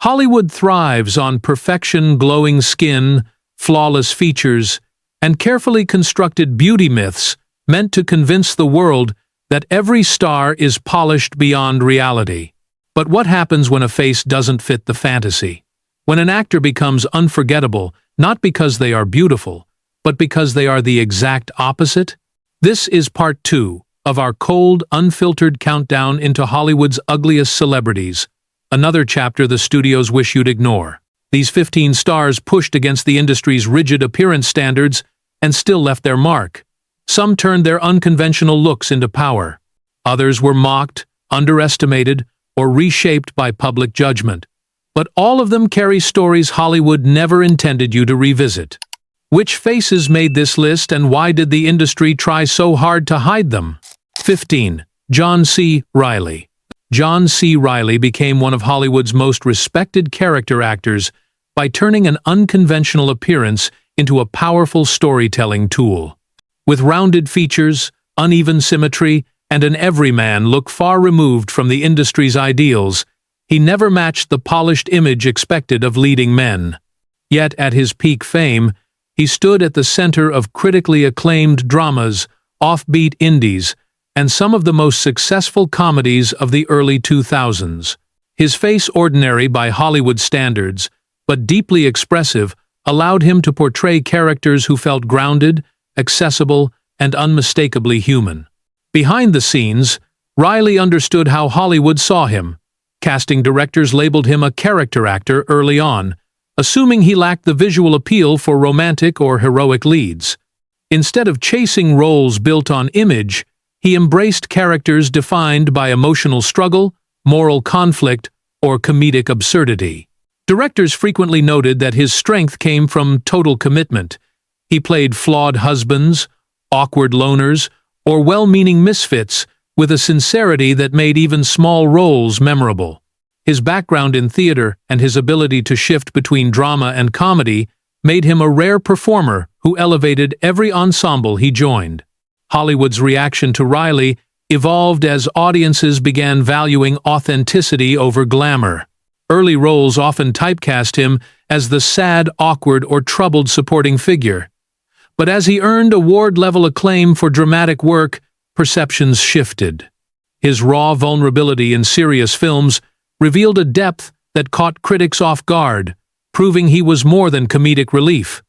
Hollywood thrives on perfection, glowing skin, flawless features, and carefully constructed beauty myths meant to convince the world that every star is polished beyond reality. But what happens when a face doesn't fit the fantasy? When an actor becomes unforgettable, not because they are beautiful, but because they are the exact opposite? This is part 2 of our cold, unfiltered countdown into Hollywood's ugliest celebrities, another chapter the studios wish you'd ignore. These 15 stars pushed against the industry's rigid appearance standards and still left their mark. Some turned their unconventional looks into power. Others were mocked, underestimated, or reshaped by public judgment. But all of them carry stories Hollywood never intended you to revisit. Which faces made this list, and why did the industry try so hard to hide them? 15. John C. Reilly. John C. Reilly became one of Hollywood's most respected character actors by turning an unconventional appearance into a powerful storytelling tool. With rounded features, uneven symmetry, and an everyman look far removed from the industry's ideals, he never matched the polished image expected of leading men. Yet at his peak fame, he stood at the center of critically acclaimed dramas, offbeat indies, and some of the most successful comedies of the early 2000s. His face, ordinary by Hollywood standards, but deeply expressive, allowed him to portray characters who felt grounded, accessible, and unmistakably human. Behind the scenes, Reilly understood how Hollywood saw him. Casting directors labeled him a character actor early on, assuming he lacked the visual appeal for romantic or heroic leads. Instead of chasing roles built on image, he embraced characters defined by emotional struggle, moral conflict, or comedic absurdity. Directors frequently noted that his strength came from total commitment. He played flawed husbands, awkward loners, or well-meaning misfits with a sincerity that made even small roles memorable. His background in theater and his ability to shift between drama and comedy made him a rare performer who elevated every ensemble he joined. Hollywood's reaction to Reilly evolved as audiences began valuing authenticity over glamour. Early roles often typecast him as the sad, awkward, or troubled supporting figure. But as he earned award-level acclaim for dramatic work, perceptions shifted. His raw vulnerability in serious films revealed a depth that caught critics off guard, proving he was more than comedic relief.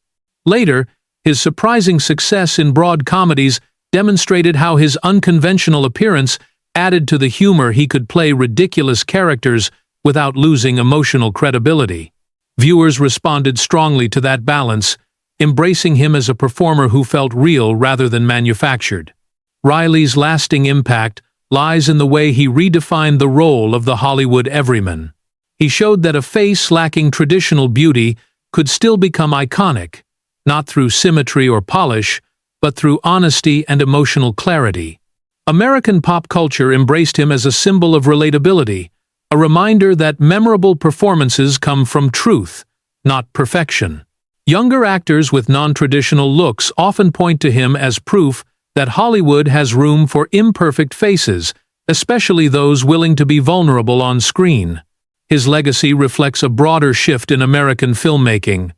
Later, his surprising success in broad comedies demonstrated how his unconventional appearance added to the humor. He could play ridiculous characters without losing emotional credibility. Viewers responded strongly to that balance, embracing him as a performer who felt real rather than manufactured. Reilly's lasting impact lies in the way he redefined the role of the Hollywood everyman. He showed that a face lacking traditional beauty could still become iconic, not through symmetry or polish, but through honesty and emotional clarity. American pop culture embraced him as a symbol of relatability, a reminder that memorable performances come from truth, not perfection. Younger actors with non-traditional looks often point to him as proof that Hollywood has room for imperfect faces, especially those willing to be vulnerable on screen. His legacy reflects a broader shift in American filmmaking,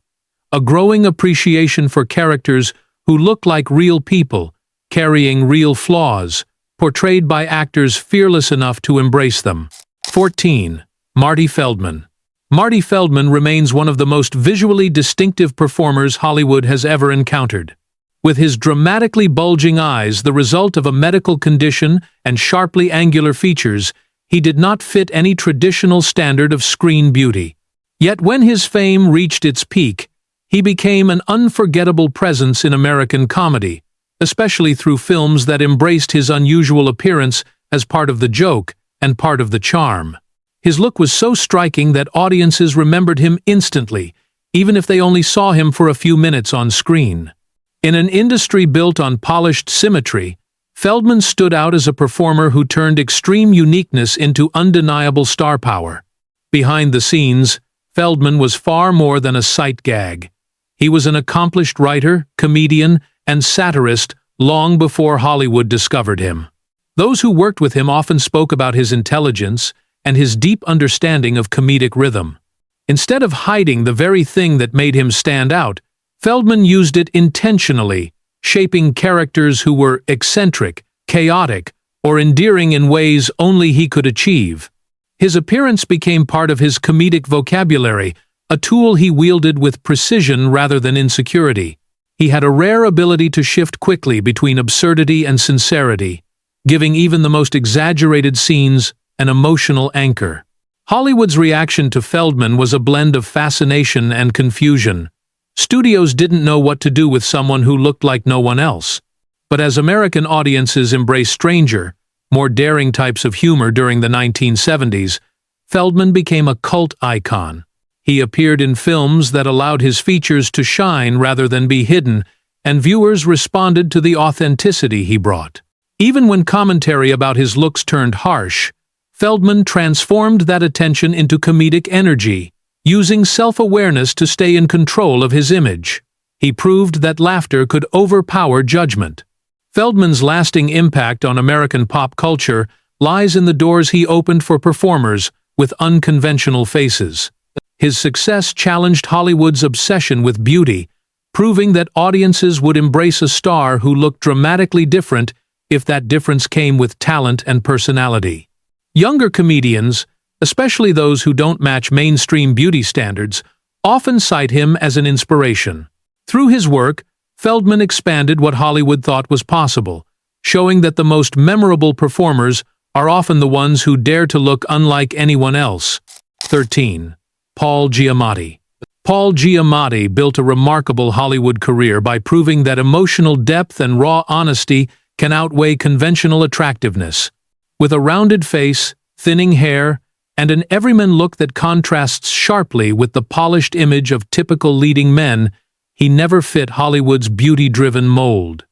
a growing appreciation for characters who look like real people, carrying real flaws, portrayed by actors fearless enough to embrace them. 14. Marty Feldman. Marty Feldman remains one of the most visually distinctive performers Hollywood has ever encountered. With his dramatically bulging eyes, the result of a medical condition, and sharply angular features, he did not fit any traditional standard of screen beauty. Yet when his fame reached its peak, he became an unforgettable presence in American comedy, especially through films that embraced his unusual appearance as part of the joke and part of the charm. His look was so striking that audiences remembered him instantly, even if they only saw him for a few minutes on screen. In an industry built on polished symmetry, Feldman stood out as a performer who turned extreme uniqueness into undeniable star power. Behind the scenes, Feldman was far more than a sight gag. He was an accomplished writer, comedian, and satirist long before Hollywood discovered him. Those who worked with him often spoke about his intelligence and his deep understanding of comedic rhythm. Instead of hiding the very thing that made him stand out, Feldman used it intentionally, shaping characters who were eccentric, chaotic, or endearing in ways only he could achieve. His appearance became part of his comedic vocabulary, a tool he wielded with precision rather than insecurity. He had a rare ability to shift quickly between absurdity and sincerity, giving even the most exaggerated scenes an emotional anchor. Hollywood's reaction to Feldman was a blend of fascination and confusion. Studios didn't know what to do with someone who looked like no one else. But as American audiences embraced stranger, more daring types of humor during the 1970s, Feldman became a cult icon. He appeared in films that allowed his features to shine rather than be hidden, and viewers responded to the authenticity he brought. Even when commentary about his looks turned harsh, Feldman transformed that attention into comedic energy, using self-awareness to stay in control of his image. He proved that laughter could overpower judgment. Feldman's lasting impact on American pop culture lies in the doors he opened for performers with unconventional faces. His success challenged Hollywood's obsession with beauty, proving that audiences would embrace a star who looked dramatically different if that difference came with talent and personality. Younger comedians, especially those who don't match mainstream beauty standards, often cite him as an inspiration. Through his work, Feldman expanded what Hollywood thought was possible, showing that the most memorable performers are often the ones who dare to look unlike anyone else. 13. Paul Giamatti. Paul Giamatti built a remarkable Hollywood career by proving that emotional depth and raw honesty can outweigh conventional attractiveness. With a rounded face, thinning hair, and an everyman look that contrasts sharply with the polished image of typical leading men, he never fit Hollywood's beauty-driven mold.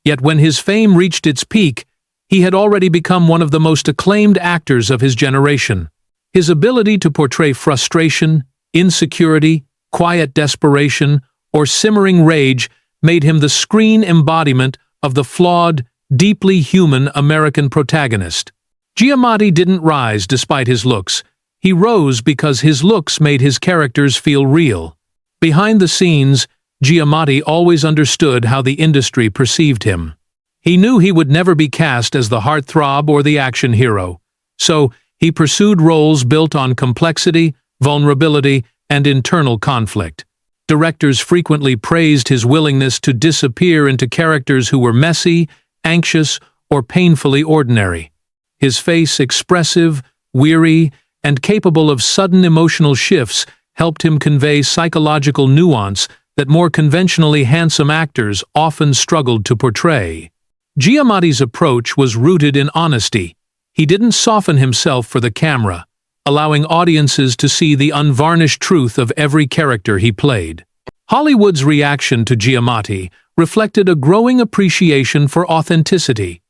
Yet when his fame reached its peak, he had already become one of the most acclaimed actors of his generation. His ability to portray frustration, insecurity, quiet desperation, or simmering rage made him the screen embodiment of the flawed, deeply human American protagonist. Giamatti didn't rise despite his looks. He rose because his looks made his characters feel real. Behind the scenes, Giamatti always understood how the industry perceived him. He knew he would never be cast as the heartthrob or the action hero, so he pursued roles built on complexity, vulnerability, and internal conflict. Directors frequently praised his willingness to disappear into characters who were messy, anxious, or painfully ordinary. His face, expressive, weary, and capable of sudden emotional shifts, helped him convey psychological nuance that more conventionally handsome actors often struggled to portray. Giamatti's approach was rooted in honesty. He didn't soften himself for the camera, allowing audiences to see the unvarnished truth of every character he played. Hollywood's reaction to Giamatti reflected a growing appreciation for authenticity.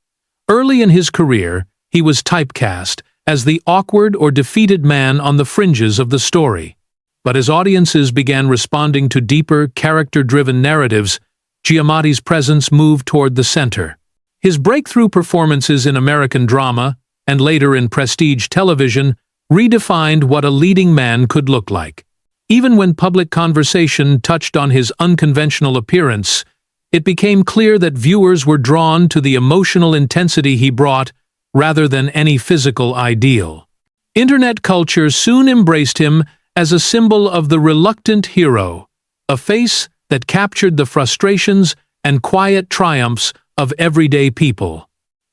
Early in his career, he was typecast as the awkward or defeated man on the fringes of the story. But as audiences began responding to deeper, character-driven narratives, Giamatti's presence moved toward the center. His breakthrough performances in American drama, and later in prestige television, redefined what a leading man could look like. Even when public conversation touched on his unconventional appearance, it became clear that viewers were drawn to the emotional intensity he brought rather than any physical ideal. Internet culture soon embraced him as a symbol of the reluctant hero, a face that captured the frustrations and quiet triumphs of everyday people.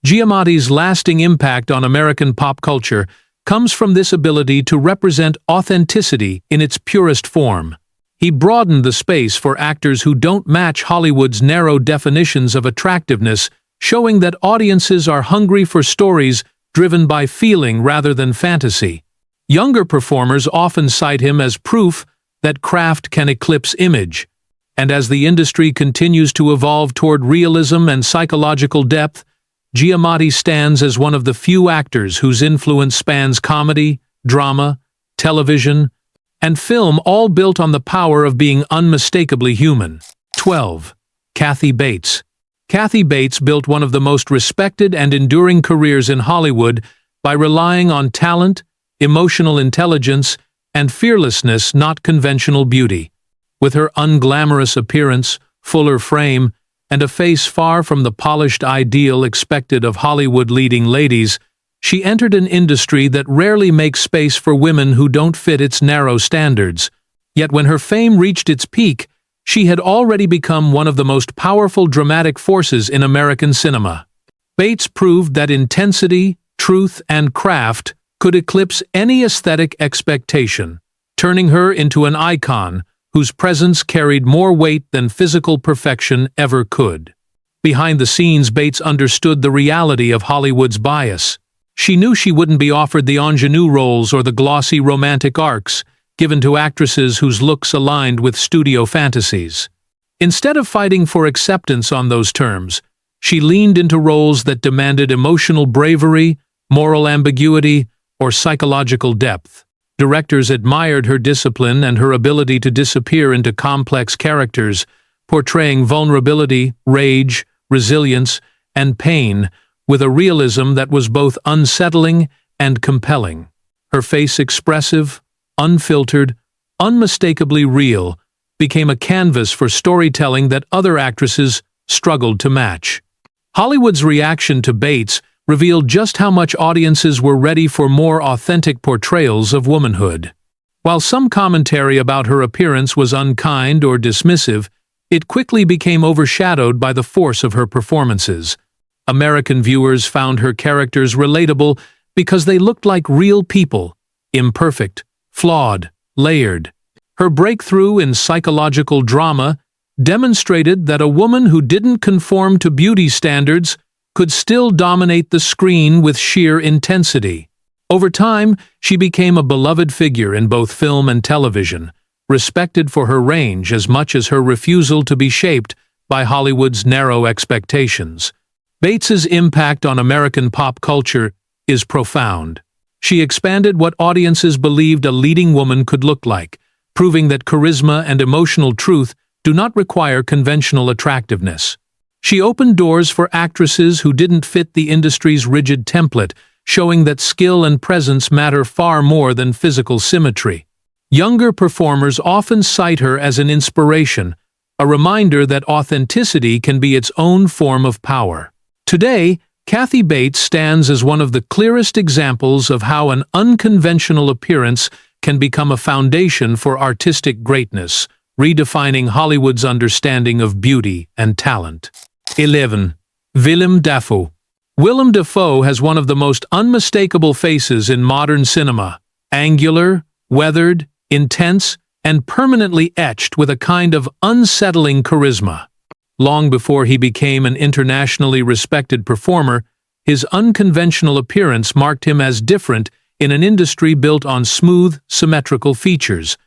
Giamatti's lasting impact on American pop culture comes from this ability to represent authenticity in its purest form. He broadened the space for actors who don't match Hollywood's narrow definitions of attractiveness, showing that audiences are hungry for stories driven by feeling rather than fantasy. Younger performers often cite him as proof that craft can eclipse image. And as the industry continues to evolve toward realism and psychological depth, Giamatti stands as one of the few actors whose influence spans comedy, drama, television, and film, all built on the power of being unmistakably human. 12. Kathy Bates. Kathy Bates built one of the most respected and enduring careers in Hollywood by relying on talent, emotional intelligence, and fearlessness not conventional beauty. With her unglamorous appearance, fuller frame, and a face far from the polished ideal expected of Hollywood leading ladies, she entered an industry that rarely makes space for women who don't fit its narrow standards. Yet when her fame reached its peak, she had already become one of the most powerful dramatic forces in American cinema. Bates proved that intensity, truth, and craft could eclipse any aesthetic expectation, turning her into an icon whose presence carried more weight than physical perfection ever could. Behind the scenes, Bates understood the reality of Hollywood's bias. She knew she wouldn't be offered the ingenue roles or the glossy romantic arcs given to actresses whose looks aligned with studio fantasies. Instead of fighting for acceptance on those terms, she leaned into roles that demanded emotional bravery, moral ambiguity, or psychological depth. Directors admired her discipline and her ability to disappear into complex characters, portraying vulnerability, rage, resilience, and pain with a realism that was both unsettling and compelling. Her face, expressive, unfiltered, unmistakably real, became a canvas for storytelling that other actresses struggled to match. Hollywood's reaction to Bates revealed just how much audiences were ready for more authentic portrayals of womanhood. While some commentary about her appearance was unkind or dismissive, it quickly became overshadowed by the force of her performances. American viewers found her characters relatable because they looked like real people, imperfect, flawed, layered. Her breakthrough in psychological drama demonstrated that a woman who didn't conform to beauty standards could still dominate the screen with sheer intensity. Over time, she became a beloved figure in both film and television, respected for her range as much as her refusal to be shaped by Hollywood's narrow expectations. Bates's impact on American pop culture is profound. She expanded what audiences believed a leading woman could look like, proving that charisma and emotional truth do not require conventional attractiveness. She opened doors for actresses who didn't fit the industry's rigid template, showing that skill and presence matter far more than physical symmetry. Younger performers often cite her as an inspiration, a reminder that authenticity can be its own form of power. Today, Kathy Bates stands as one of the clearest examples of how an unconventional appearance can become a foundation for artistic greatness, redefining Hollywood's understanding of beauty and talent. 11. Willem Dafoe. Willem Dafoe has one of the most unmistakable faces in modern cinema, angular, weathered, intense, and permanently etched with a kind of unsettling charisma. Long before he became an internationally respected performer, his unconventional appearance marked him as different in an industry built on smooth, symmetrical features.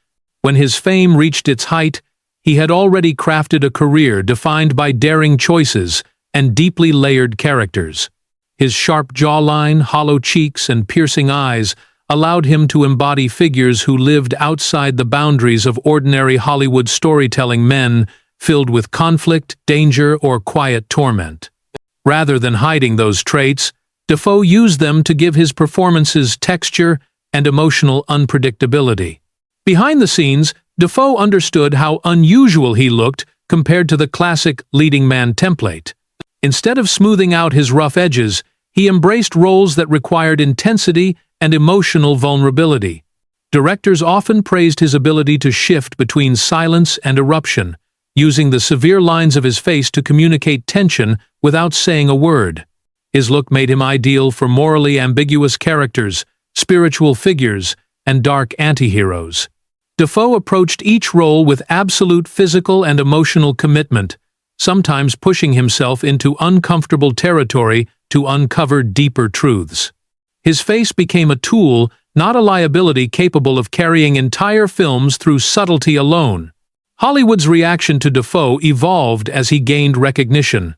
When his fame reached its height, he had already crafted a career defined by daring choices and deeply layered characters. His sharp jawline, hollow cheeks, and piercing eyes allowed him to embody figures who lived outside the boundaries of ordinary Hollywood storytelling, men filled with conflict, danger, or quiet torment. Rather than hiding those traits, Dafoe used them to give his performances texture and emotional unpredictability. Behind the scenes, Dafoe understood how unusual he looked compared to the classic leading man template. Instead of smoothing out his rough edges, he embraced roles that required intensity and emotional vulnerability. Directors often praised his ability to shift between silence and eruption, using the severe lines of his face to communicate tension without saying a word. His look made him ideal for morally ambiguous characters, spiritual figures, and dark anti-heroes. Dafoe approached each role with absolute physical and emotional commitment, sometimes pushing himself into uncomfortable territory to uncover deeper truths. His face became a tool, not a liability, capable of carrying entire films through subtlety alone. Hollywood's reaction to Dafoe evolved as he gained recognition.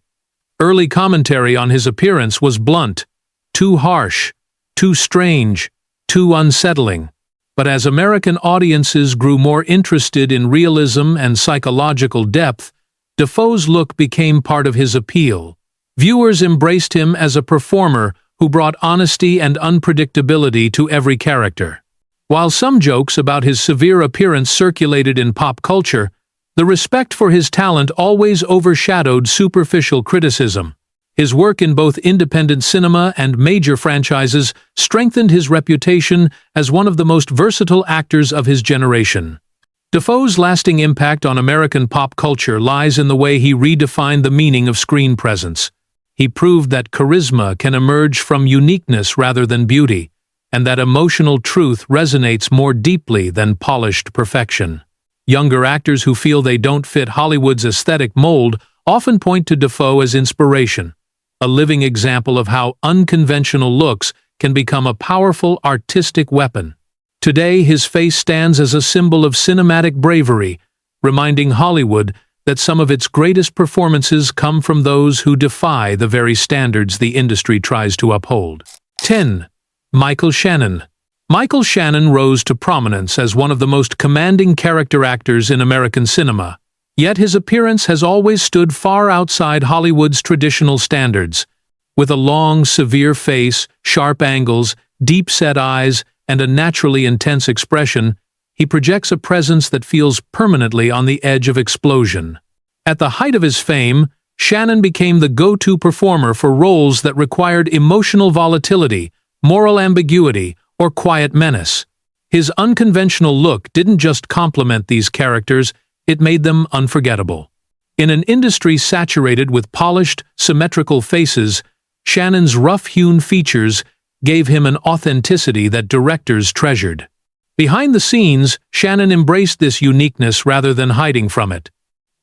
Early commentary on his appearance was blunt, too harsh, too strange, too unsettling. But as American audiences grew more interested in realism and psychological depth, Dafoe's look became part of his appeal. Viewers embraced him as a performer who brought honesty and unpredictability to every character. While some jokes about his severe appearance circulated in pop culture, the respect for his talent always overshadowed superficial criticism. His work in both independent cinema and major franchises strengthened his reputation as one of the most versatile actors of his generation. Dafoe's lasting impact on American pop culture lies in the way he redefined the meaning of screen presence. He proved that charisma can emerge from uniqueness rather than beauty, and that emotional truth resonates more deeply than polished perfection. Younger actors who feel they don't fit Hollywood's aesthetic mold often point to Dafoe as inspiration, a living example of how unconventional looks can become a powerful artistic weapon. Today, his face stands as a symbol of cinematic bravery, reminding Hollywood that some of its greatest performances come from those who defy the very standards the industry tries to uphold. 10. Michael Shannon. Michael Shannon rose to prominence as one of the most commanding character actors in American cinema, yet his appearance has always stood far outside Hollywood's traditional standards. With a long, severe face, sharp angles, deep-set eyes, and a naturally intense expression, he projects a presence that feels permanently on the edge of explosion. At the height of his fame, Shannon became the go-to performer for roles that required emotional volatility, moral ambiguity, or quiet menace. His unconventional look didn't just complement these characters, it made them unforgettable. In an industry saturated with polished, symmetrical faces, Shannon's rough-hewn features gave him an authenticity that directors treasured. Behind the scenes, Shannon embraced this uniqueness rather than hiding from it.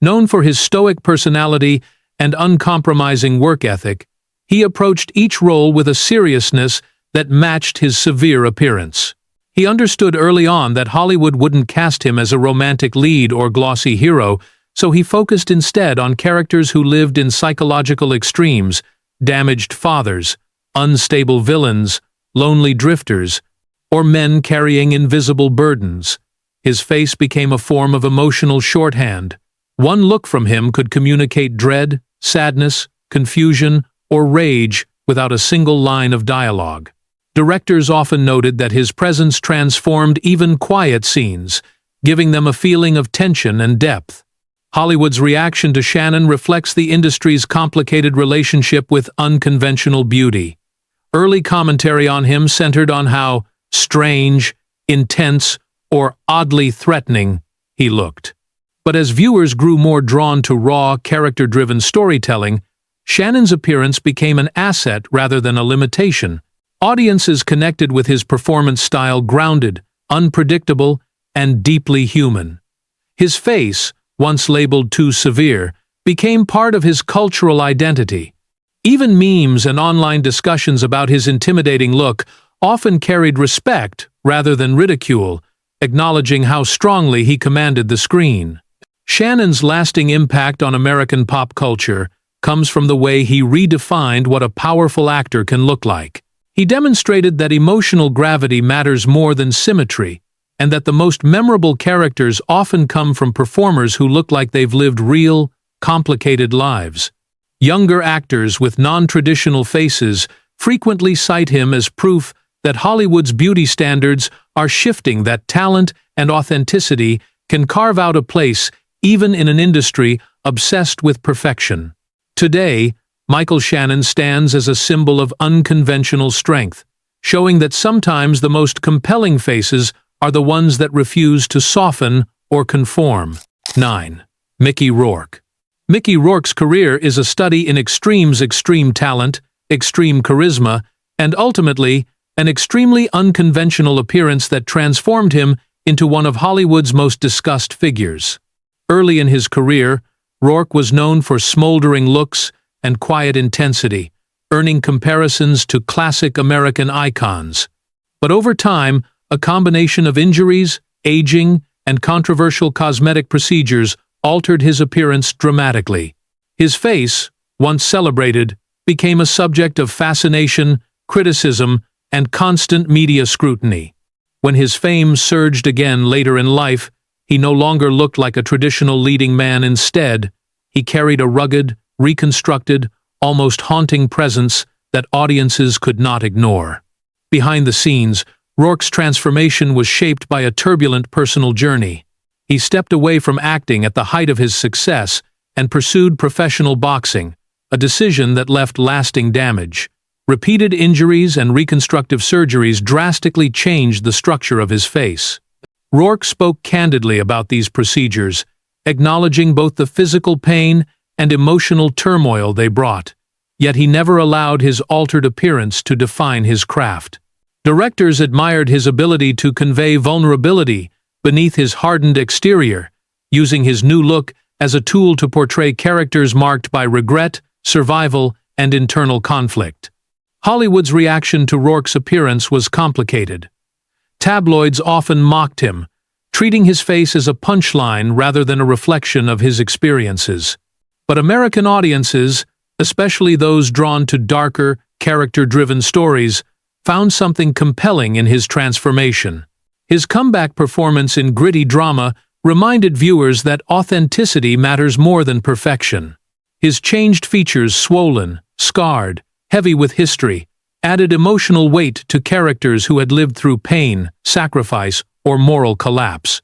Known for his stoic personality and uncompromising work ethic, he approached each role with a seriousness that matched his severe appearance. He understood early on that Hollywood wouldn't cast him as a romantic lead or glossy hero, so he focused instead on characters who lived in psychological extremes: damaged fathers, unstable villains, lonely drifters, or men carrying invisible burdens. His face became a form of emotional shorthand. One look from him could communicate dread, sadness, confusion, or rage without a single line of dialogue. Directors often noted that his presence transformed even quiet scenes, giving them a feeling of tension and depth. Hollywood's reaction to Shannon reflects the industry's complicated relationship with unconventional beauty. Early commentary on him centered on how strange, intense, or oddly threatening he looked. But as viewers grew more drawn to raw, character-driven storytelling, Shannon's appearance became an asset rather than a limitation. Audiences connected with his performance style grounded, unpredictable, and deeply human. His face, once labeled too severe, became part of his cultural identity. Even memes and online discussions about his intimidating look often carried respect rather than ridicule, acknowledging how strongly he commanded the screen. Shannon's lasting impact on American pop culture comes from the way he redefined what a powerful actor can look like. He demonstrated that emotional gravity matters more than symmetry, and that the most memorable characters often come from performers who look like they've lived real, complicated lives. Younger actors with non-traditional faces frequently cite him as proof that Hollywood's beauty standards are shifting, that talent and authenticity can carve out a place even in an industry obsessed with perfection. Today, Michael Shannon stands as a symbol of unconventional strength, showing that sometimes the most compelling faces are the ones that refuse to soften or conform. 9. Mickey Rourke. Mickey Rourke's career is a study in extreme talent, extreme charisma, and ultimately, an extremely unconventional appearance that transformed him into one of Hollywood's most discussed figures. Early in his career, Rourke was known for smoldering looks and quiet intensity, earning comparisons to classic American icons. But over time, a combination of injuries, aging, and controversial cosmetic procedures altered his appearance dramatically. His face, once celebrated, became a subject of fascination, criticism, and constant media scrutiny. When his fame surged again later in life, he no longer looked like a traditional leading man. Instead, he carried a rugged, reconstructed, almost haunting presence that audiences could not ignore. Behind the scenes, Rourke's transformation was shaped by a turbulent personal journey. He stepped away from acting at the height of his success and pursued professional boxing, a decision that left lasting damage. Repeated injuries and reconstructive surgeries drastically changed the structure of his face. Rourke spoke candidly about these procedures, acknowledging both the physical pain and emotional turmoil they brought. Yet he never allowed his altered appearance to define his craft. Directors admired his ability to convey vulnerability beneath his hardened exterior, using his new look as a tool to portray characters marked by regret, survival, and internal conflict. Hollywood's reaction to Rourke's appearance was complicated. Tabloids often mocked him, treating his face as a punchline rather than a reflection of his experiences. But American audiences, especially those drawn to darker, character-driven stories, found something compelling in his transformation. His comeback performance in gritty drama reminded viewers that authenticity matters more than perfection. His changed features, swollen, scarred, heavy with history, added emotional weight to characters who had lived through pain, sacrifice, or moral collapse.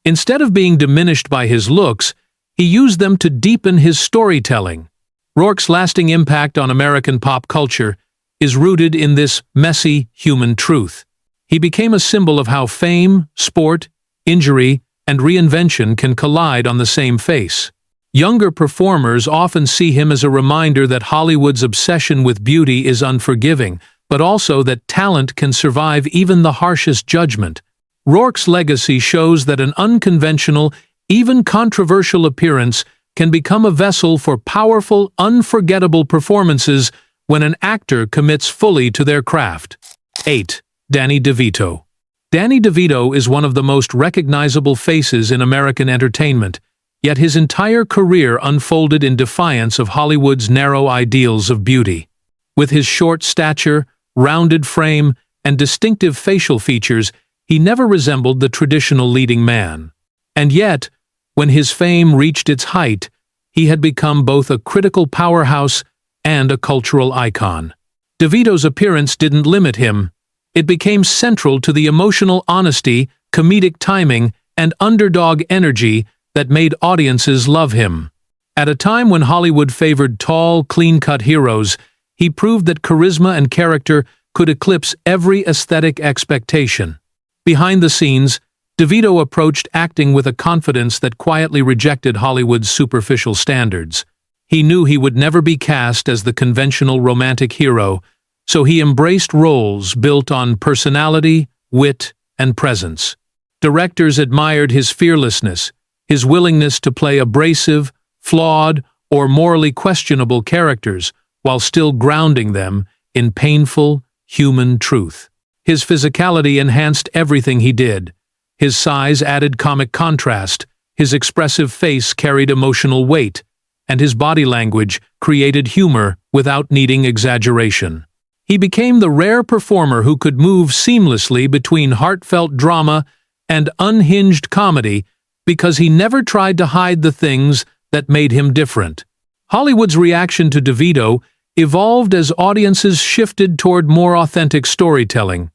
Instead of being diminished by his looks, he used them to deepen his storytelling. Rourke's lasting impact on American pop culture is rooted in this messy human truth. He became a symbol of how fame, sport, injury, and reinvention can collide on the same face. Younger performers often see him as a reminder that Hollywood's obsession with beauty is unforgiving, but also that talent can survive even the harshest judgment. Rourke's legacy shows that an unconventional, even controversial appearance can become a vessel for powerful, unforgettable performances when an actor commits fully to their craft. 8. Danny DeVito. Danny DeVito is one of the most recognizable faces in American entertainment, yet his entire career unfolded in defiance of Hollywood's narrow ideals of beauty. With his short stature, rounded frame, and distinctive facial features, he never resembled the traditional leading man. And yet, when his fame reached its height, he had become both a critical powerhouse and a cultural icon. DeVito's appearance didn't limit him. It became central to the emotional honesty, comedic timing, and underdog energy that made audiences love him. At a time when Hollywood favored tall, clean-cut heroes, he proved that charisma and character could eclipse every aesthetic expectation. Behind the scenes, DeVito approached acting with a confidence that quietly rejected Hollywood's superficial standards. He knew he would never be cast as the conventional romantic hero, so he embraced roles built on personality, wit, and presence. Directors admired his fearlessness, his willingness to play abrasive, flawed, or morally questionable characters while still grounding them in painful, human truth. His physicality enhanced everything he did. His size added comic contrast, his expressive face carried emotional weight, and his body language created humor without needing exaggeration. He became the rare performer who could move seamlessly between heartfelt drama and unhinged comedy because he never tried to hide the things that made him different. Hollywood's reaction to DeVito evolved as audiences shifted toward more authentic storytelling.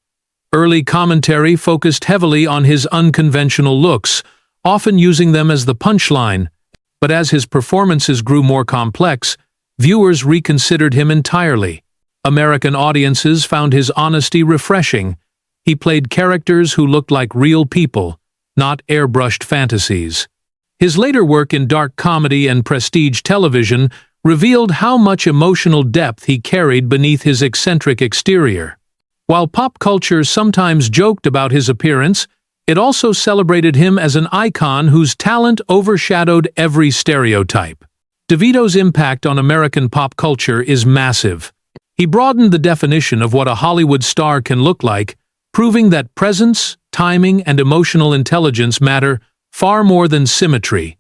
Early commentary focused heavily on his unconventional looks, often using them as the punchline, but as his performances grew more complex, viewers reconsidered him entirely. American audiences found his honesty refreshing. He played characters who looked like real people, not airbrushed fantasies. His later work in dark comedy and prestige television revealed how much emotional depth he carried beneath his eccentric exterior. While pop culture sometimes joked about his appearance, it also celebrated him as an icon whose talent overshadowed every stereotype. DeVito's impact on American pop culture is massive. He broadened the definition of what a Hollywood star can look like, proving that presence, timing, and emotional intelligence matter far more than symmetry.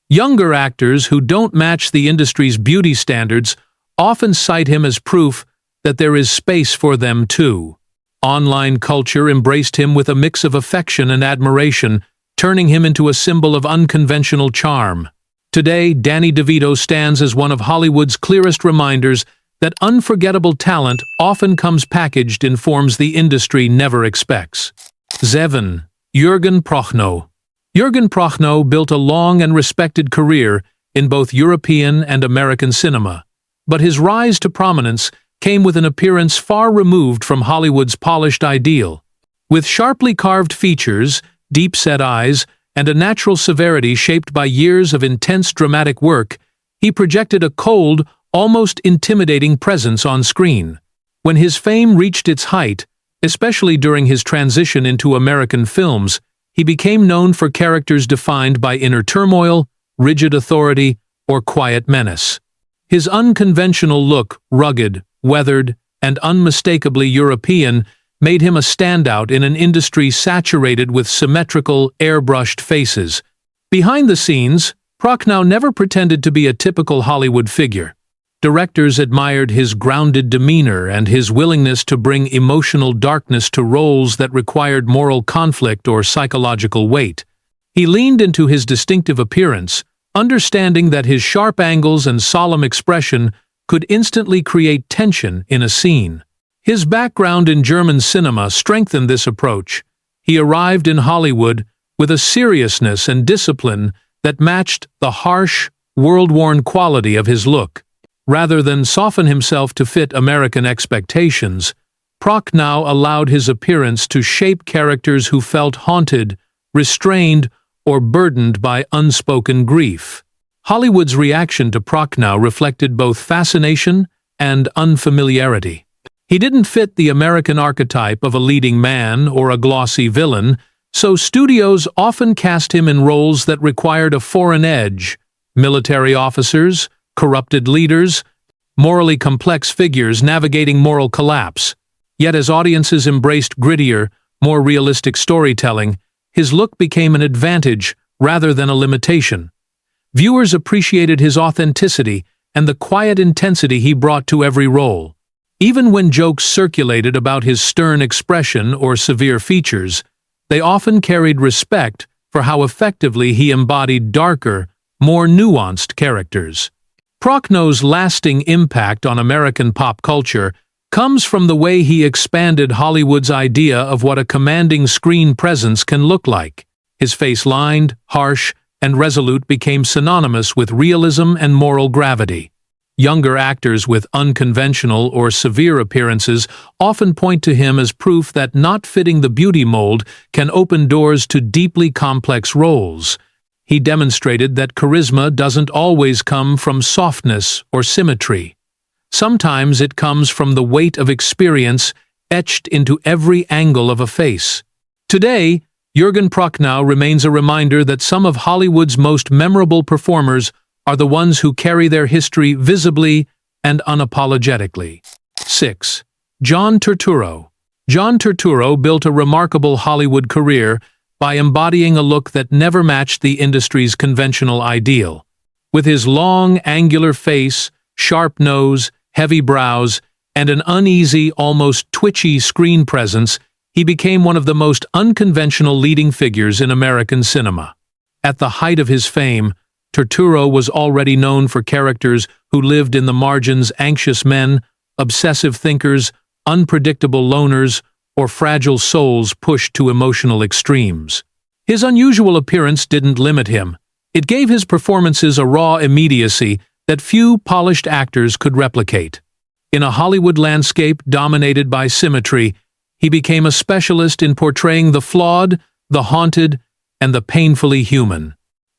Younger actors who don't match the industry's beauty standards often cite him as proof that there is space for them too. Online culture embraced him with a mix of affection and admiration, turning him into a symbol of unconventional charm. Today, Danny DeVito stands as one of Hollywood's clearest reminders that unforgettable talent often comes packaged in forms the industry never expects. 7. Jürgen Prochnow. Jürgen Prochnow built a long and respected career in both European and American cinema, but his rise to prominence came with an appearance far removed from Hollywood's polished ideal. With sharply carved features, deep-set eyes, and a natural severity shaped by years of intense dramatic work, he projected a cold, almost intimidating presence on screen. When his fame reached its height, especially during his transition into American films, he became known for characters defined by inner turmoil, rigid authority, or quiet menace. His unconventional look, rugged, weathered, and unmistakably European, made him a standout in an industry saturated with symmetrical, airbrushed faces. Behind the scenes, Prochnow never pretended to be a typical Hollywood figure. Directors admired his grounded demeanor and his willingness to bring emotional darkness to roles that required moral conflict or psychological weight. He leaned into his distinctive appearance, understanding that his sharp angles and solemn expression could instantly create tension in a scene. His background in German cinema strengthened this approach. He arrived in Hollywood with a seriousness and discipline that matched the harsh, world-worn quality of his look. Rather than soften himself to fit American expectations, Prochnow allowed his appearance to shape characters who felt haunted, restrained, or burdened by unspoken grief. Hollywood's reaction to Prochnow reflected both fascination and unfamiliarity. He didn't fit the American archetype of a leading man or a glossy villain, so studios often cast him in roles that required a foreign edge: military officers, corrupted leaders, morally complex figures navigating moral collapse. Yet as audiences embraced grittier, more realistic storytelling, his look became an advantage rather than a limitation. Viewers appreciated his authenticity and the quiet intensity he brought to every role. Even when jokes circulated about his stern expression or severe features, they often carried respect for how effectively he embodied darker, more nuanced characters. Prochnow's lasting impact on American pop culture comes from the way he expanded Hollywood's idea of what a commanding screen presence can look like. His face lined, harsh, and resolute became synonymous with realism and moral gravity. Younger actors with unconventional or severe appearances often point to him as proof that not fitting the beauty mold can open doors to deeply complex roles. He demonstrated that charisma doesn't always come from softness or symmetry. Sometimes it comes from the weight of experience etched into every angle of a face. Today, Jürgen Prochnow remains a reminder that some of Hollywood's most memorable performers are the ones who carry their history visibly and unapologetically. 6. John Turturro. John Turturro built a remarkable Hollywood career by embodying a look that never matched the industry's conventional ideal. With his long, angular face, sharp nose, heavy brows, and an uneasy, almost twitchy screen presence, he became one of the most unconventional leading figures in American cinema. At the height of his fame, Turturro was already known for characters who lived in the margins: anxious men, obsessive thinkers, unpredictable loners, or fragile souls pushed to emotional extremes. His unusual appearance didn't limit him. It gave his performances a raw immediacy that few polished actors could replicate. In a Hollywood landscape dominated by symmetry, he became a specialist in portraying the flawed, the haunted, and the painfully human.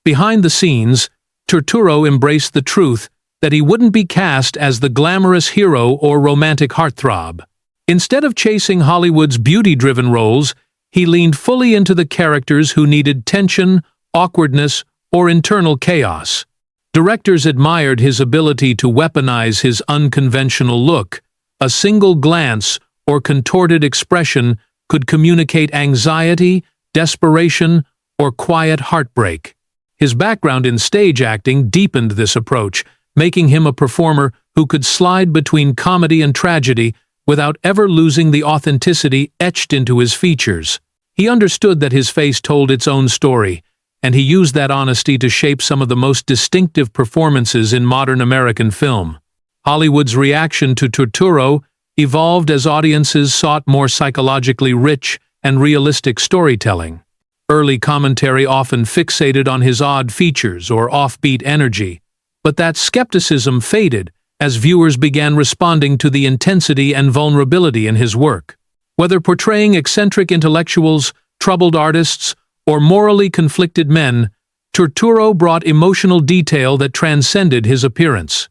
Behind the scenes, Turturro embraced the truth that he wouldn't be cast as the glamorous hero or romantic heartthrob. Instead of chasing Hollywood's beauty-driven roles, he leaned fully into the characters who needed tension, awkwardness, or internal chaos. Directors admired his ability to weaponize his unconventional look. A single glance or contorted expression could communicate anxiety, desperation, or quiet heartbreak. His background in stage acting deepened this approach, making him a performer who could slide between comedy and tragedy without ever losing the authenticity etched into his features. He understood that his face told its own story, and he used that honesty to shape some of the most distinctive performances in modern American film. Hollywood's reaction to Turturro evolved as audiences sought more psychologically rich and realistic storytelling. Early commentary often fixated on his odd features or offbeat energy, but that skepticism faded as viewers began responding to the intensity and vulnerability in his work. Whether portraying eccentric intellectuals, troubled artists, or morally conflicted men, Turturro brought emotional detail that transcended his appearance.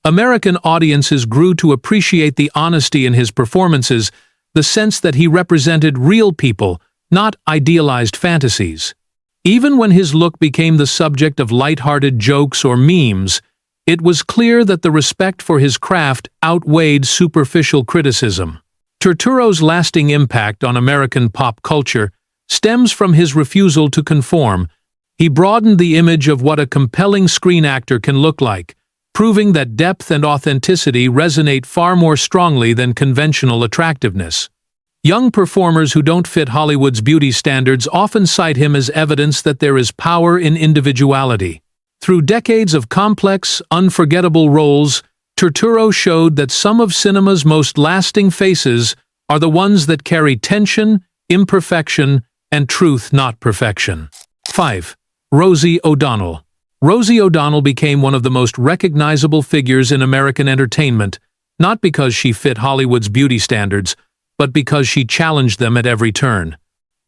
American audiences grew to appreciate the honesty in his performances, the sense that he represented real people, not idealized fantasies. Even when his look became the subject of light-hearted jokes or memes, it was clear that the respect for his craft outweighed superficial criticism. Turturro's lasting impact on American pop culture stems from his refusal to conform. He broadened the image of what a compelling screen actor can look like, proving that depth and authenticity resonate far more strongly than conventional attractiveness. Young performers who don't fit Hollywood's beauty standards often cite him as evidence that there is power in individuality. Through decades of complex, unforgettable roles, Turturro showed that some of cinema's most lasting faces are the ones that carry tension, imperfection, and truth, not perfection. 5. Rosie O'Donnell. Rosie O'Donnell became one of the most recognizable figures in American entertainment, not because she fit Hollywood's beauty standards, but because she challenged them at every turn.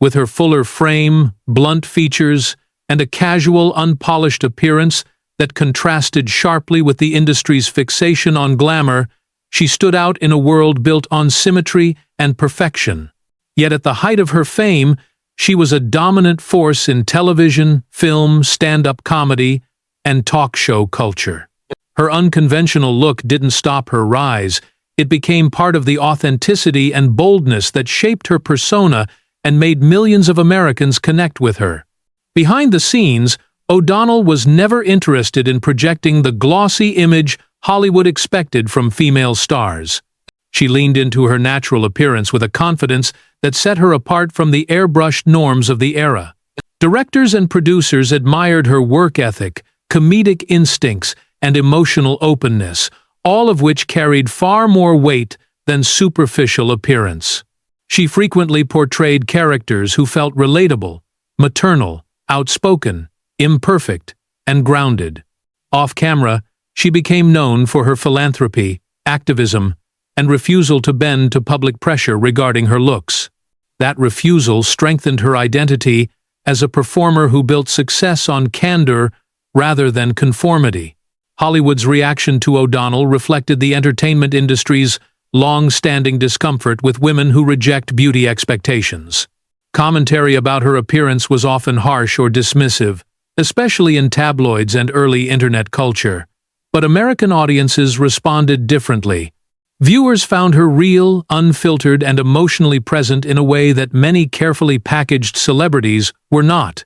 With her fuller frame, blunt features, and a casual, unpolished appearance that contrasted sharply with the industry's fixation on glamour, she stood out in a world built on symmetry and perfection. Yet at the height of her fame, she was a dominant force in television, film, stand-up comedy, and talk show culture. Her unconventional look didn't stop her rise. It became part of the authenticity and boldness that shaped her persona and made millions of Americans connect with her. Behind the scenes, O'Donnell was never interested in projecting the glossy image Hollywood expected from female stars. She leaned into her natural appearance with a confidence that set her apart from the airbrushed norms of the era. Directors and producers admired her work ethic, comedic instincts, and emotional openness, all of which carried far more weight than superficial appearance. She frequently portrayed characters who felt relatable, maternal, outspoken, imperfect, and grounded. Off-camera, she became known for her philanthropy, activism, and refusal to bend to public pressure regarding her looks. That refusal strengthened her identity as a performer who built success on candor rather than conformity. Hollywood's reaction to O'Donnell reflected the entertainment industry's long-standing discomfort with women who reject beauty expectations. Commentary about her appearance was often harsh or dismissive, especially in tabloids and early internet culture. But American audiences responded differently. Viewers found her real, unfiltered, and emotionally present in a way that many carefully packaged celebrities were not.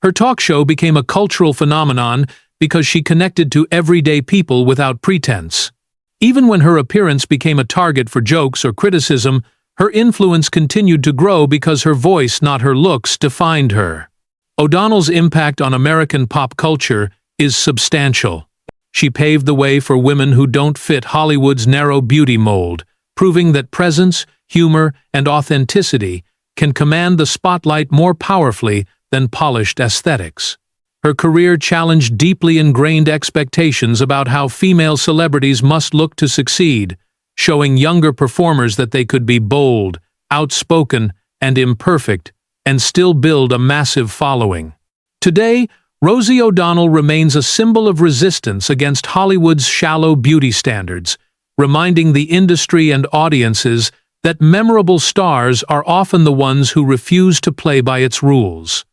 Her talk show became a cultural phenomenon because she connected to everyday people without pretense. Even when her appearance became a target for jokes or criticism, her influence continued to grow because her voice, not her looks, defined her. O'Donnell's impact on American pop culture is substantial. She paved the way for women who don't fit Hollywood's narrow beauty mold, proving that presence, humor, and authenticity can command the spotlight more powerfully than polished aesthetics. Her career challenged deeply ingrained expectations about how female celebrities must look to succeed, showing younger performers that they could be bold, outspoken, and imperfect, and still build a massive following. Today, Rosie O'Donnell remains a symbol of resistance against Hollywood's shallow beauty standards, reminding the industry and audiences that memorable stars are often the ones who refuse to play by its rules.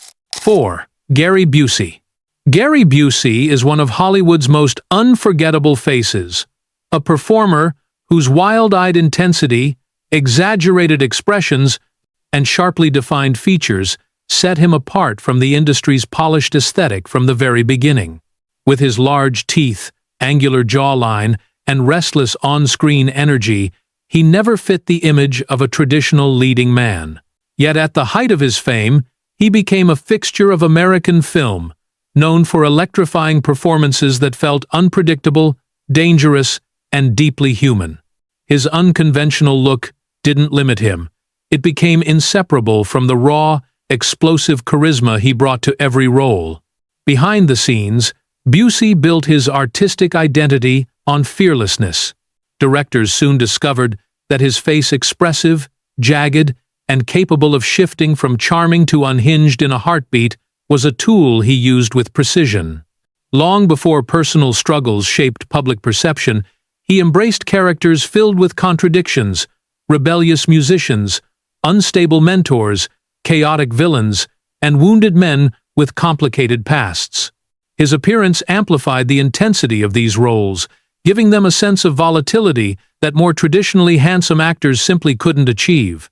4. Gary Busey. Gary Busey is one of Hollywood's most unforgettable faces, a performer whose wild-eyed intensity, exaggerated expressions, and sharply defined features set him apart from the industry's polished aesthetic from the very beginning. With his large teeth, angular jawline, and restless on-screen energy, he never fit the image of a traditional leading man. Yet at the height of his fame, he became a fixture of American film, known for electrifying performances that felt unpredictable, dangerous, and deeply human. His unconventional look didn't limit him. It became inseparable from the raw, explosive charisma he brought to every role. Behind the scenes, Busey built his artistic identity on fearlessness. Directors soon discovered that his face expressive, jagged, and capable of shifting from charming to unhinged in a heartbeat was a tool he used with precision. Long before personal struggles shaped public perception, he embraced characters filled with contradictions, rebellious musicians, unstable mentors, chaotic villains, and wounded men with complicated pasts. His appearance amplified the intensity of these roles, giving them a sense of volatility that more traditionally handsome actors simply couldn't achieve.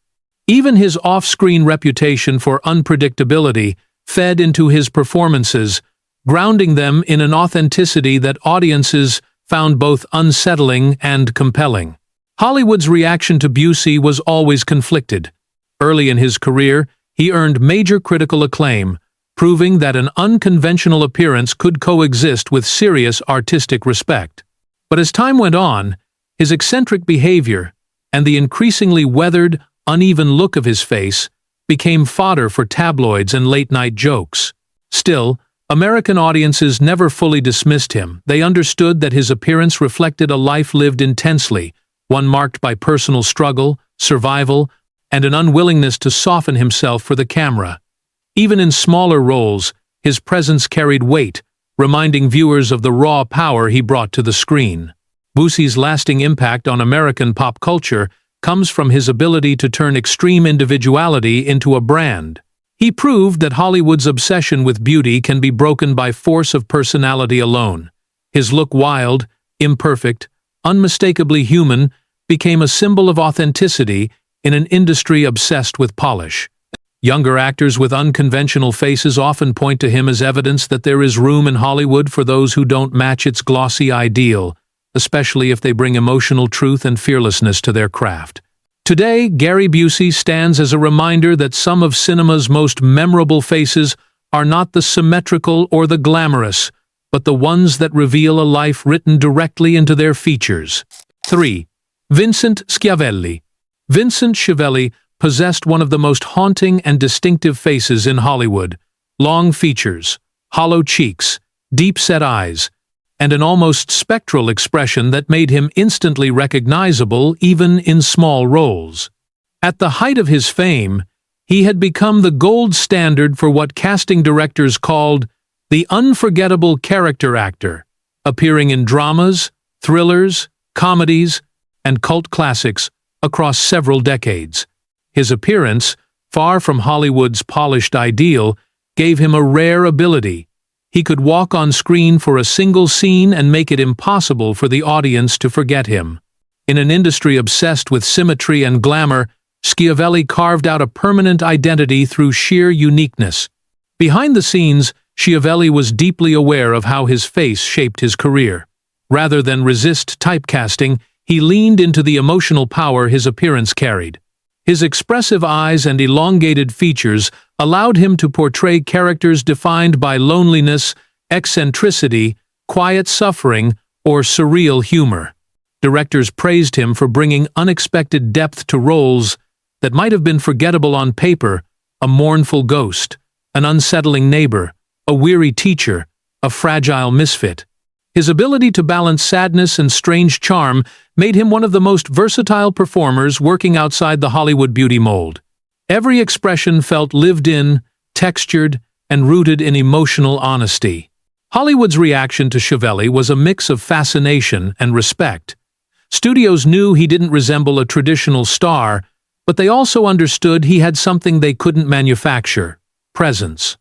Even his off-screen reputation for unpredictability fed into his performances, grounding them in an authenticity that audiences found both unsettling and compelling. Hollywood's reaction to Busey was always conflicted. Early in his career, he earned major critical acclaim, proving that an unconventional appearance could coexist with serious artistic respect. But as time went on, his eccentric behavior and the increasingly weathered, uneven look of his face became fodder for tabloids and late-night jokes. Still, American audiences never fully dismissed him. They understood that his appearance reflected a life lived intensely, one marked by personal struggle, survival, and an unwillingness to soften himself for the camera. Even in smaller roles, his presence carried weight, reminding viewers of the raw power he brought to the screen. Busey's lasting impact on American pop culture comes from his ability to turn extreme individuality into a brand. He proved that Hollywood's obsession with beauty can be broken by force of personality alone. His look, wild, imperfect, unmistakably human, became a symbol of authenticity in an industry obsessed with polish. Younger actors with unconventional faces often point to him as evidence that there is room in Hollywood for those who don't match its glossy ideal, especially if they bring emotional truth and fearlessness to their craft. Today, Gary Busey stands as a reminder that some of cinema's most memorable faces are not the symmetrical or the glamorous, but the ones that reveal a life written directly into their features. 3. Vincent Schiavelli. Vincent Schiavelli possessed one of the most haunting and distinctive faces in Hollywood. Long features, hollow cheeks, deep-set eyes, and an almost spectral expression that made him instantly recognizable even in small roles. At the height of his fame, he had become the gold standard for what casting directors called the unforgettable character actor, appearing in dramas, thrillers, comedies, and cult classics across several decades. His appearance, far from Hollywood's polished ideal, gave him a rare ability. He could walk on screen for a single scene and make it impossible for the audience to forget him. In an industry obsessed with symmetry and glamour, Schiavelli carved out a permanent identity through sheer uniqueness. Behind the scenes, Schiavelli was deeply aware of how his face shaped his career. Rather than resist typecasting, he leaned into the emotional power his appearance carried. His expressive eyes and elongated features allowed him to portray characters defined by loneliness, eccentricity, quiet suffering, or surreal humor. Directors praised him for bringing unexpected depth to roles that might have been forgettable on paper: a mournful ghost, an unsettling neighbor, a weary teacher, a fragile misfit. His ability to balance sadness and strange charm made him one of the most versatile performers working outside the Hollywood beauty mold. Every expression felt lived in, textured, and rooted in emotional honesty. Hollywood's reaction to Schiavelli was a mix of fascination and respect. Studios knew he didn't resemble a traditional star, but they also understood he had something they couldn't manufacture: presence.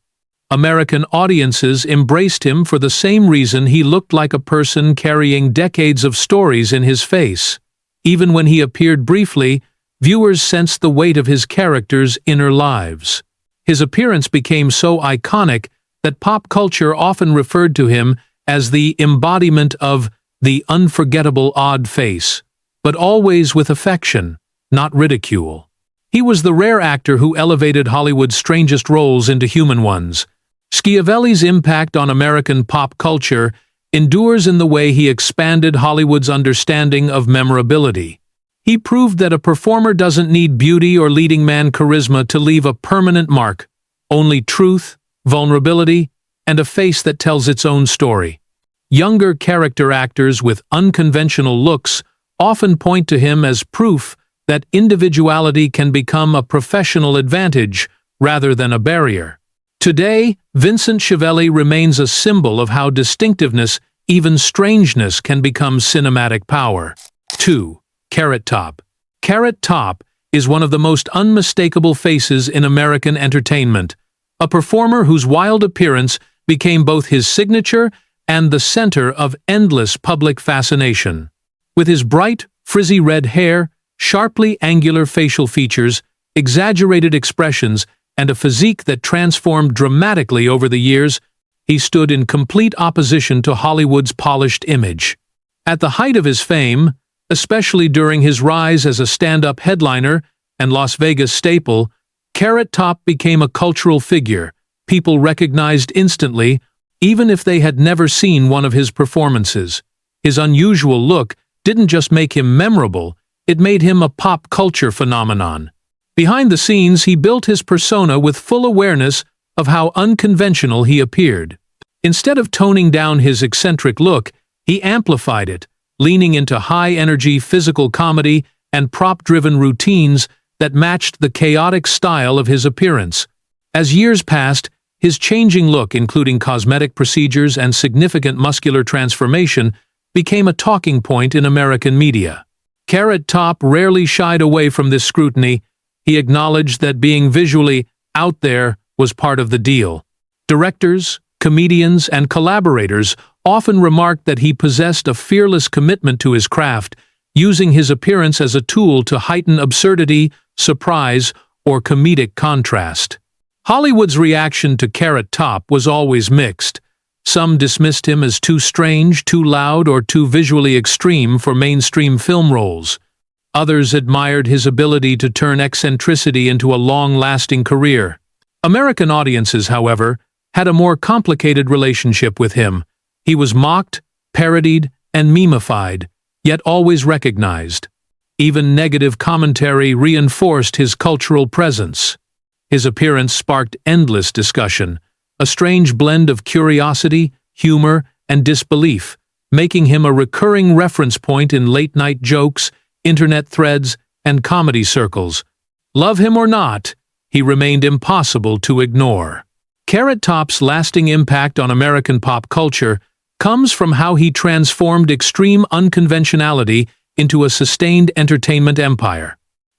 American audiences embraced him for the same reason: he looked like a person carrying decades of stories in his face. Even when he appeared briefly, viewers sensed the weight of his characters' inner lives. His appearance became so iconic that pop culture often referred to him as the embodiment of the unforgettable odd face, but always with affection, not ridicule. He was the rare actor who elevated Hollywood's strangest roles into human ones. Schiavelli's impact on American pop culture endures in the way he expanded Hollywood's understanding of memorability. He proved that a performer doesn't need beauty or leading man charisma to leave a permanent mark, only truth, vulnerability, and a face that tells its own story. Younger character actors with unconventional looks often point to him as proof that individuality can become a professional advantage rather than a barrier. Today, Vincent Schiavelli remains a symbol of how distinctiveness, even strangeness, can become cinematic power. 2. Carrot Top. Carrot Top is one of the most unmistakable faces in American entertainment, a performer whose wild appearance became both his signature and the center of endless public fascination. With his bright, frizzy red hair, sharply angular facial features, exaggerated expressions, and a physique that transformed dramatically over the years, he stood in complete opposition to Hollywood's polished image. At the height of his fame, especially during his rise as a stand-up headliner and Las Vegas staple, Carrot Top became a cultural figure people recognized instantly, even if they had never seen one of his performances. His unusual look didn't just make him memorable, it made him a pop culture phenomenon. Behind the scenes, he built his persona with full awareness of how unconventional he appeared. Instead of toning down his eccentric look, he amplified it, leaning into high-energy physical comedy and prop-driven routines that matched the chaotic style of his appearance. As years passed, his changing look, including cosmetic procedures and significant muscular transformation, became a talking point in American media. Carrot Top rarely shied away from this scrutiny. He acknowledged that being visually out there was part of the deal. Directors, comedians, and collaborators often remarked that he possessed a fearless commitment to his craft, using his appearance as a tool to heighten absurdity, surprise, or comedic contrast. Hollywood's reaction to Carrot Top was always mixed. Some dismissed him as too strange, too loud, or too visually extreme for mainstream film roles. Others admired his ability to turn eccentricity into a long-lasting career. American audiences, however, had a more complicated relationship with him. He was mocked, parodied, and memified, yet always recognized. Even negative commentary reinforced his cultural presence. His appearance sparked endless discussion, a strange blend of curiosity, humor, and disbelief, making him a recurring reference point in late-night jokes, internet threads, and comedy circles. Love him or not, he remained impossible to ignore. Carrot Top's lasting impact on American pop culture comes from how he transformed extreme unconventionality into a sustained entertainment empire.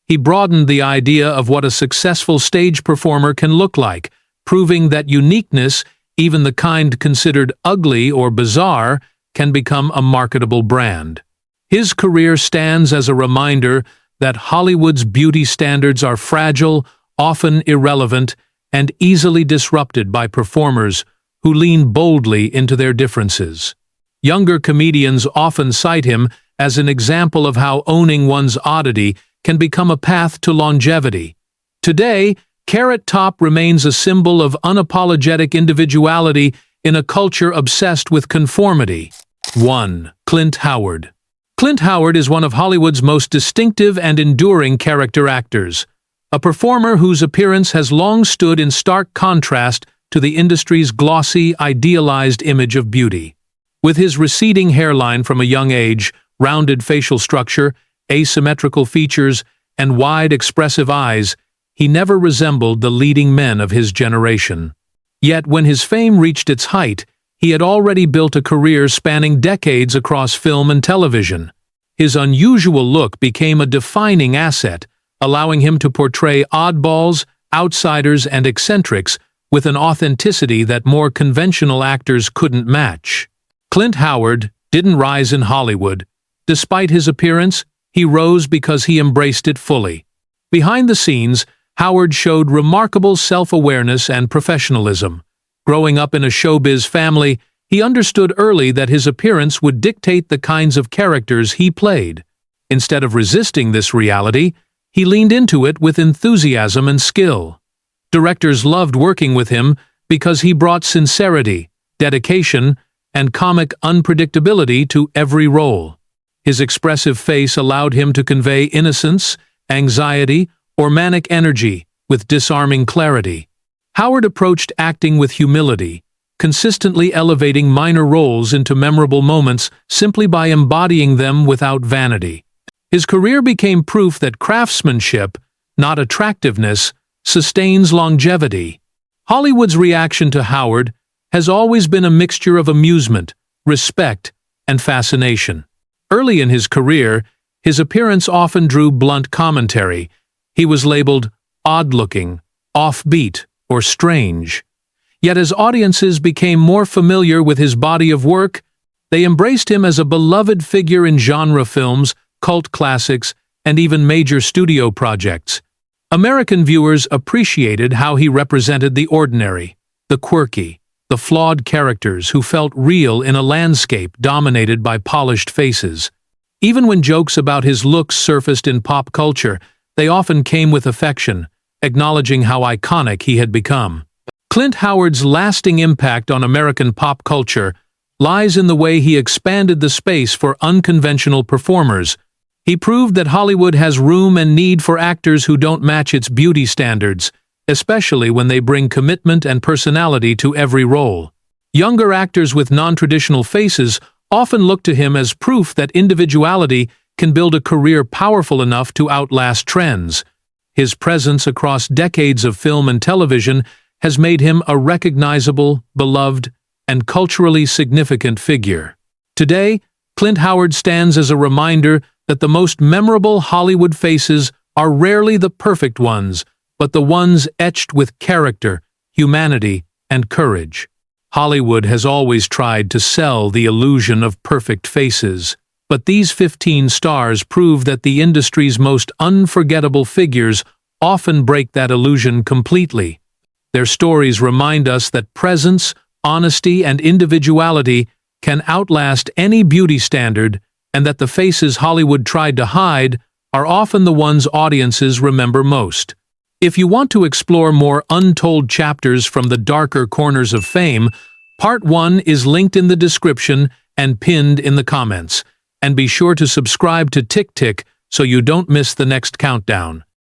He broadened the idea of what a successful stage performer can look like, proving that uniqueness, even the kind considered ugly or bizarre, can become a marketable brand. His career stands as a reminder that Hollywood's beauty standards are fragile, often irrelevant, and easily disrupted by performers who lean boldly into their differences. Younger comedians often cite him as an example of how owning one's oddity can become a path to longevity. Today, Carrot Top remains a symbol of unapologetic individuality in a culture obsessed with conformity. 1. Clint Howard. Clint Howard is one of Hollywood's most distinctive and enduring character actors, a performer whose appearance has long stood in stark contrast to the industry's glossy, idealized image of beauty. With his receding hairline from a young age, rounded facial structure, asymmetrical features, and wide, expressive eyes, he never resembled the leading men of his generation. Yet when his fame reached its height, he had already built a career spanning decades across film and television. His unusual look became a defining asset, allowing him to portray oddballs, outsiders, and eccentrics with an authenticity that more conventional actors couldn't match. Clint Howard didn't rise in Hollywood. Despite his appearance, he rose because he embraced it fully. Behind the scenes, Howard showed remarkable self-awareness and professionalism. Growing up in a showbiz family, he understood early that his appearance would dictate the kinds of characters he played. Instead of resisting this reality, he leaned into it with enthusiasm and skill. Directors loved working with him because he brought sincerity, dedication, and comic unpredictability to every role. His expressive face allowed him to convey innocence, anxiety, or manic energy with disarming clarity. Howard approached acting with humility, consistently elevating minor roles into memorable moments simply by embodying them without vanity. His career became proof that craftsmanship, not attractiveness, sustains longevity. Hollywood's reaction to Howard has always been a mixture of amusement, respect, and fascination. Early in his career, his appearance often drew blunt commentary. He was labeled odd-looking, offbeat, or strange. Yet as audiences became more familiar with his body of work, they embraced him as a beloved figure in genre films, cult classics, and even major studio projects. American viewers appreciated how he represented the ordinary, the quirky, the flawed characters who felt real in a landscape dominated by polished faces. Even when jokes about his looks surfaced in pop culture, they often came with affection, acknowledging how iconic he had become. Clint Howard's lasting impact on American pop culture lies in the way he expanded the space for unconventional performers. He proved that Hollywood has room and need for actors who don't match its beauty standards, especially when they bring commitment and personality to every role. Younger actors with non-traditional faces often look to him as proof that individuality can build a career powerful enough to outlast trends. His presence across decades of film and television has made him a recognizable, beloved, and culturally significant figure. Today, Clint Howard stands as a reminder that the most memorable Hollywood faces are rarely the perfect ones, but the ones etched with character, humanity, and courage. Hollywood has always tried to sell the illusion of perfect faces, but these 15 stars prove that the industry's most unforgettable figures often break that illusion completely. Their stories remind us that presence, honesty, and individuality can outlast any beauty standard, and that the faces Hollywood tried to hide are often the ones audiences remember most. If you want to explore more untold chapters from the darker corners of fame, Part 1 is linked in the description and pinned in the comments. And be sure to subscribe to Tick Tick so you don't miss the next countdown.